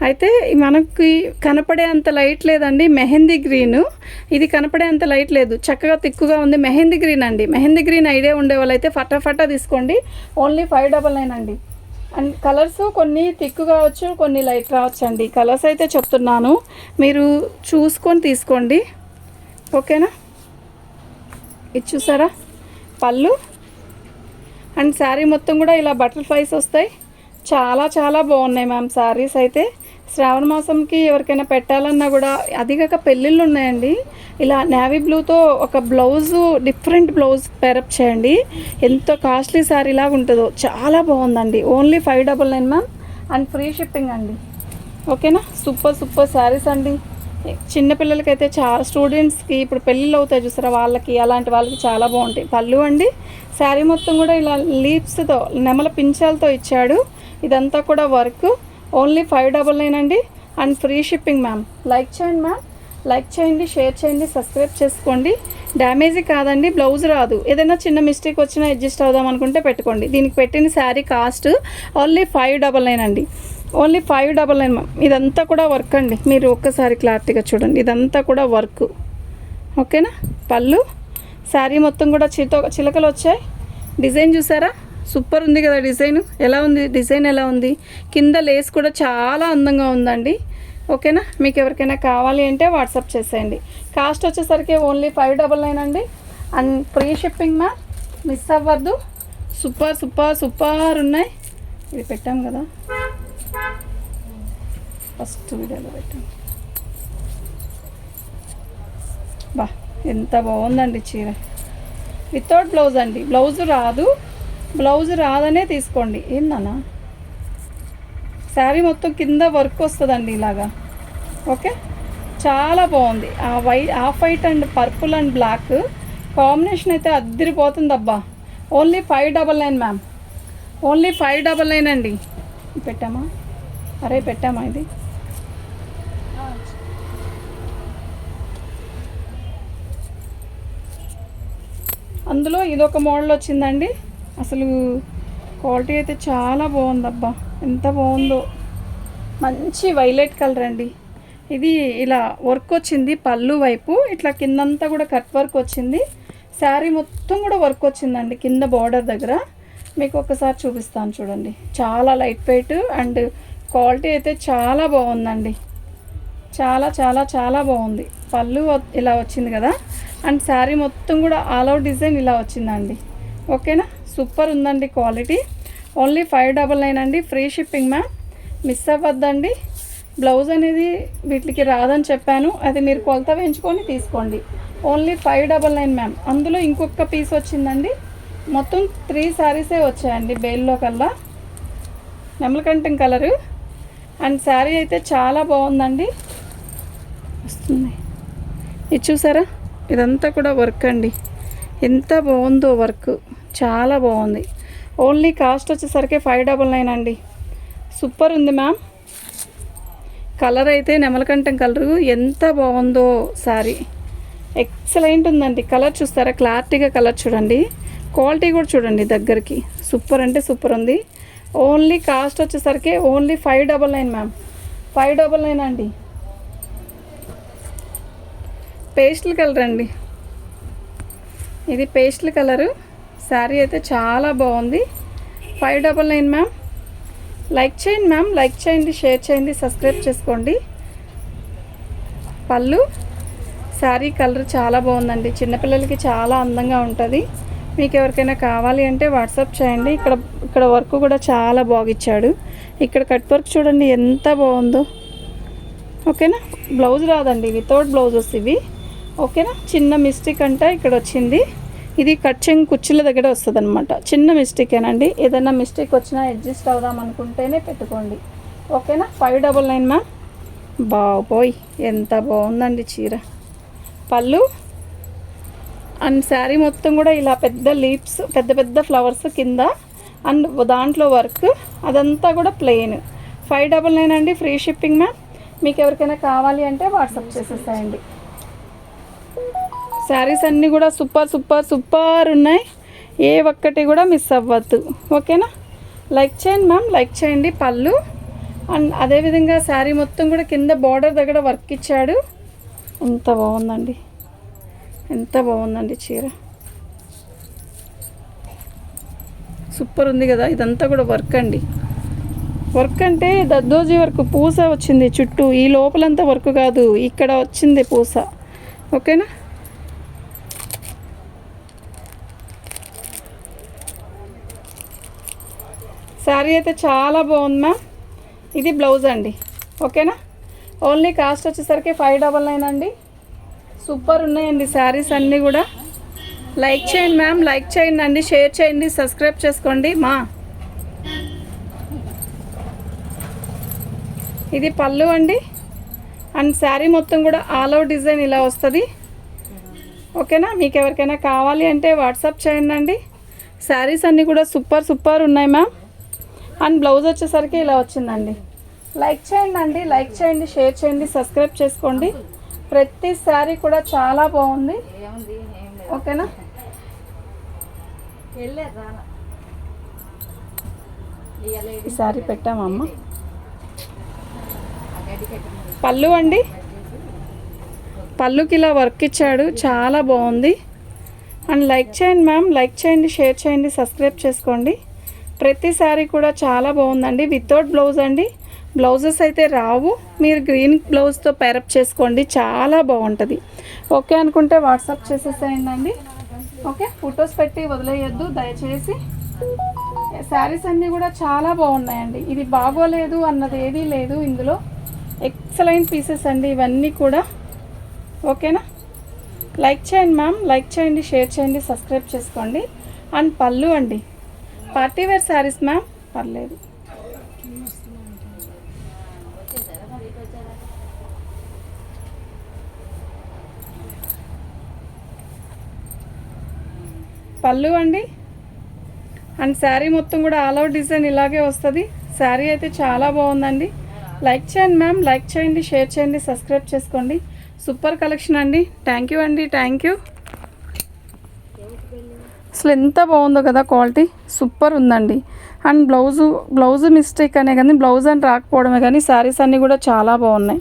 అయితే మనకి కనపడే అంత లైట్ లేదండి, మెహందీ గ్రీన్. ఇది కనపడే అంత లైట్ లేదు, చక్కగా తిక్కుగా ఉంది. మెహందీ గ్రీన్ అండి. మెహందీ గ్రీన్ ఐడియా ఉండే వాళ్ళైతే ఫటాఫటా తీసుకోండి. ఓన్లీ 599 అండి. అండ్ కలర్స్ కొన్ని థిక్ కావచ్చు, కొన్ని లైట్ రావచ్చు అండి. కలర్స్ అయితే చెప్తున్నాను, మీరు చూసుకొని తీసుకోండి. ఓకేనా? ఇది చూసారా పళ్ళు. అండ్ శారీ మొత్తం కూడా ఇలా బటర్ఫ్లైస్ వస్తాయి. చాలా చాలా బాగున్నాయి మ్యామ్ శారీస్ అయితే. శ్రావణ మాసంకి ఎవరికైనా పెట్టాలన్నా కూడా, అదిగాక పెళ్ళిళ్ళు ఉన్నాయండి. ఇలా నేవీ బ్లూతో ఒక బ్లౌజు, డిఫరెంట్ బ్లౌజ్ పేరప్ చేయండి. ఎంతో కాస్ట్లీ శారీ లాగా ఉంటుందో, చాలా బాగుందండి. Only 599 ma'am. And free shipping అండి. ఓకేనా? సూపర్ సూపర్ శారీస్ అండి. చిన్నపిల్లలకైతే చాలా, స్టూడెంట్స్కి ఇప్పుడు పెళ్ళిళ్ళు అవుతాయి చూసారా, వాళ్ళకి, అలాంటి వాళ్ళకి చాలా బాగుంటాయి. పళ్ళు అండి. శారీ మొత్తం కూడా ఇలా లీవ్స్తో, నెమల పించాలతో ఇచ్చాడు. ఇదంతా కూడా వర్క్. ఓన్లీ 599 అండి. And free shipping ma'am. Like చేయండి మ్యామ్, లైక్ చేయండి, షేర్ చేయండి, సబ్స్క్రైబ్ చేసుకోండి. డ్యామేజీ కాదండి, బ్లౌజ్ రాదు. ఏదైనా చిన్న మిస్టేక్ వచ్చినా అడ్జస్ట్ అవుదాం అనుకుంటే పెట్టుకోండి. దీనికి పెట్టిన శారీ కాస్ట్ ఓన్లీ 599 అండి. Only 599 ma'am. ఇదంతా కూడా వర్క్ అండి. మీరు ఒక్కసారి క్లారిటీగా చూడండి, ఇదంతా కూడా వర్క్. ఓకేనా? పళ్ళు. శారీ మొత్తం కూడా చిలకలు వచ్చాయి. డిజైన్ చూసారా? సూపర్ ఉంది కదా డిజైన్. ఎలా ఉంది డిజైన్? ఎలా ఉంది? కింద లేస్ కూడా చాలా అందంగా ఉందండి. ఓకేనా? మీకు ఎవరికైనా కావాలి అంటే వాట్సాప్ చేసేయండి. కాస్ట్ వచ్చేసరికి ఓన్లీ 599 అండి. And free shipping ma'am. Miss అవ్వద్దు. సూపర్ సూపర్ సూపర్ ఉన్నాయి. ఇది పెట్టాం కదా ఫస్ట్ వీడియోలో పెట్టాం. బా, ఎంత బాగుందండి చీర. వితౌట్ బ్లౌజ్ అండి. బ్లౌజ్ రాదనే తీసుకోండి. ఏందన్నా శారీ మొత్తం కింద వర్క్ వస్తుందండి ఇలాగా. ఓకే, చాలా బాగుంది. Off white and purple and black combination అయితే అద్దరిపోతుంది అబ్బా. Only 599 ma'am. ఓన్లీ 599 అండి. పెట్టామా? పెట్టామా ఇది? అందులో ఇదొక మోడల్ వచ్చిందండి. అసలు క్వాలిటీ అయితే చాలా బాగుందబ్బా, ఎంత బాగుందో. మంచి వైలెట్ కలర్ అండి. ఇది ఇలా వర్క్ వచ్చింది పళ్ళు వైపు, ఇట్లా కిందంతా కూడా కట్ వర్క్ వచ్చింది. శారీ మొత్తం కూడా వర్క్ వచ్చిందండి కింద బార్డర్ దగ్గర. మీకు ఒకసారి చూపిస్తాను చూడండి. చాలా లైట్ వెయిట్ అండ్ క్వాలిటీ అయితే చాలా బాగుందండి. చాలా చాలా చాలా బాగుంది. పళ్ళు ఇలా వచ్చింది కదా. అండ్ శారీ మొత్తం కూడా ఆల్ అవుట్ డిజైన్ ఇలా వచ్చిందండి. ఓకేనా? సూపర్ ఉందండి క్వాలిటీ. ఓన్లీ 599 అండి. Free shipping ma'am. మిస్ అవ్వద్దండి. బ్లౌజ్ అనేది వీటికి రాదని చెప్పాను, అది మీరు కొలత వేయించుకొని తీసుకోండి. Only 599 ma'am. అందులో ఇంకొక పీస్ వచ్చిందండి. మొత్తం 3 శారీసే వచ్చాయండి బేల్లో కల్లా. నెమలకంఠం కలరు. అండ్ శారీ అయితే చాలా బాగుందండి. వస్తుంది. ఇది చూసారా? ఇదంతా కూడా వర్క్ అండి. ఎంత బాగుందో వర్క్, చాలా బాగుంది. ఓన్లీ కాస్ట్ వచ్చేసరికి 599 అండి. సూపర్ ఉంది మ్యామ్. కలర్ అయితే నెమలకంఠం కలరు, ఎంత బాగుందో శారీ. ఎక్సలెంట్ ఉందండి. కలర్ చూస్తారా? క్లారిటీగా కలర్ చూడండి. క్వాలిటీ కూడా చూడండి దగ్గరికి. సూపర్ అంటే సూపర్ ఉంది. ఓన్లీ కాస్ట్ వచ్చేసరికి ఓన్లీ 599 మ్యామ్. 599 అండి. పేస్టల్ కలర్ అండి. ఇది పేస్టల్ కలరు. శారీ అయితే చాలా బాగుంది. 599 మ్యామ్. లైక్ చేయండి మ్యామ్, లైక్ చేయండి, షేర్ చేయండి, సబ్స్క్రైబ్ చేసుకోండి. పళ్ళు. శారీ కలర్ చాలా బాగుందండి. చిన్నపిల్లలకి చాలా అందంగా ఉంటుంది. మీకు ఎవరికైనా కావాలి అంటే వాట్సాప్ చేయండి. ఇక్కడ వర్క్ కూడా చాలా బాగా ఇచ్చాడు. ఇక్కడ కట్ వర్క్ చూడండి ఎంత బాగుందో. ఓకేనా? బ్లౌజ్ రాదండి, వితౌట్ బ్లౌజెస్ ఇవి. ఓకేనా? చిన్న మిస్టేక్ అంటే ఇక్కడ వచ్చింది. ఇది కట్చింగ్ కుర్చీల దగ్గర వస్తుంది అనమాట. చిన్న మిస్టేకేనండి. ఏదైనా మిస్టేక్ వచ్చినా అడ్జస్ట్ అవుదాం అనుకుంటేనే పెట్టుకోండి. ఓకేనా? 599 మ్యామ్. బాబోయ్, ఎంత బాగుందండి చీర. పళ్ళు. అండ్ శారీ మొత్తం కూడా ఇలా పెద్ద లీవ్స్, పెద్ద పెద్ద ఫ్లవర్స్ కింద, అండ్ దాంట్లో వర్క్, అదంతా కూడా ప్లెయిన్. 599 అండి. Free shipping ma'am. మీకు ఎవరికైనా కావాలి అంటే వాట్సాప్ చేసేసేయండి. శారీస్ అన్నీ కూడా సూపర్ సూపర్ సూపర్ ఉన్నాయి. ఏ ఒక్కటి కూడా మిస్ అవ్వద్దు. ఓకేనా? లైక్ చేయండి మ్యామ్, లైక్ చేయండి. పళ్ళు. అండ్ అదేవిధంగా శారీ మొత్తం కూడా కింద బార్డర్ దగ్గర వర్క్ ఇచ్చాడు. ఎంత బాగుందండి, ఎంత బాగుందండి చీర, సూపర్ ఉంది కదా. ఇదంతా కూడా వర్క్ అండి. వర్క్ అంటే దద్దోజీ వర్క్, పూస వచ్చింది చుట్టూ. ఈ లోపలంతా వర్క్ కాదు, ఇక్కడ వచ్చింది పూస. ఓకేనా. శారీ అయితే చాలా బాగుంది మ్యామ్. ఇది బ్లౌజ్ అండి. ఓకేనా. ఓన్లీ కాస్ట్ వచ్చేసరికి 599 అండి. సూపర్ ఉన్నాయండి శారీస్ అన్నీ కూడా. లైక్ చేయండి మ్యామ్, లైక్ చేయండి అండి, షేర్ చేయండి, సబ్స్క్రైబ్ చేసుకోండి మా. ఇది పళ్ళు అండి. అండ్ శారీ మొత్తం కూడా ఆల్ ఓవర్ డిజైన్ ఇలా వస్తుంది. ఓకేనా. మీకు ఎవరికైనా కావాలి అంటే వాట్సాప్ చేయండి అండి. శారీస్ అన్నీ కూడా సూపర్ ఉన్నాయి మ్యామ్. అండ్ బ్లౌజ్ వచ్చేసరికి ఇలా వచ్చిందండి. లైక్ చేయండి అండి, లైక్ చేయండి, షేర్ చేయండి, సబ్స్క్రైబ్ చేసుకోండి. ప్రతి శారీ కూడా చాలా బాగుంది. ఓకేనా. ఈ శారీ పెట్టామమ్మ. పళ్ళు అండి. పళ్ళుకి ఇలా వర్క్ ఇచ్చాడు, చాలా బాగుంది. అండ్ లైక్ చేయండి మ్యామ్, లైక్ చేయండి, షేర్ చేయండి, సబ్స్క్రైబ్ చేసుకోండి. ప్రతి శారీ కూడా చాలా బాగుందండి. వితౌట్ బ్లౌజ్ అండి. బ్లౌజెస్ అయితే రావు. మీరు గ్రీన్ బ్లౌజ్తో పేరప్ చేసుకోండి, చాలా బాగుంటుంది. ఓకే అనుకుంటే వాట్సాప్ చేసేసేయండి అండి. ఓకే. ఫొటోస్ పెట్టి వదిలేయద్దు దయచేసి. శారీస్ అన్నీ కూడా చాలా బాగున్నాయండి. ఇది బాగోలేదు అన్నది ఏదీ లేదు ఇందులో. ఎక్సలెంట్ పీసెస్ అండి ఇవన్నీ కూడా. ఓకేనా. లైక్ చేయండి మ్యామ్, లైక్ చేయండి, షేర్ చేయండి, సబ్స్క్రైబ్ చేసుకోండి. అండ్ పళ్ళు అండి. పార్టీ వేర్ శారీస్ మ్యామ్, పర్లేదు. పళ్ళు అండి. అండ్ శారీ మొత్తం కూడా ఆల్ అవుట్ డిజైన్ ఇలాగే వస్తుంది. శారీ అయితే చాలా బాగుందండి. లైక్ చేయండి మ్యామ్, లైక్ చేయండి, షేర్ చేయండి, సబ్స్క్రైబ్ చేసుకోండి. సూపర్ కలెక్షన్ అండి. థ్యాంక్ యూ అండి, థ్యాంక్ యూ. అసలు ఎంత బాగుందో కదా, క్వాలిటీ సూపర్ ఉందండి. అండ్ బ్లౌజు మిస్టేక్ అనే కానీ బ్లౌజ్ అని రాకపోవడమే కానీ శారీస్ అన్నీ కూడా చాలా బాగున్నాయి.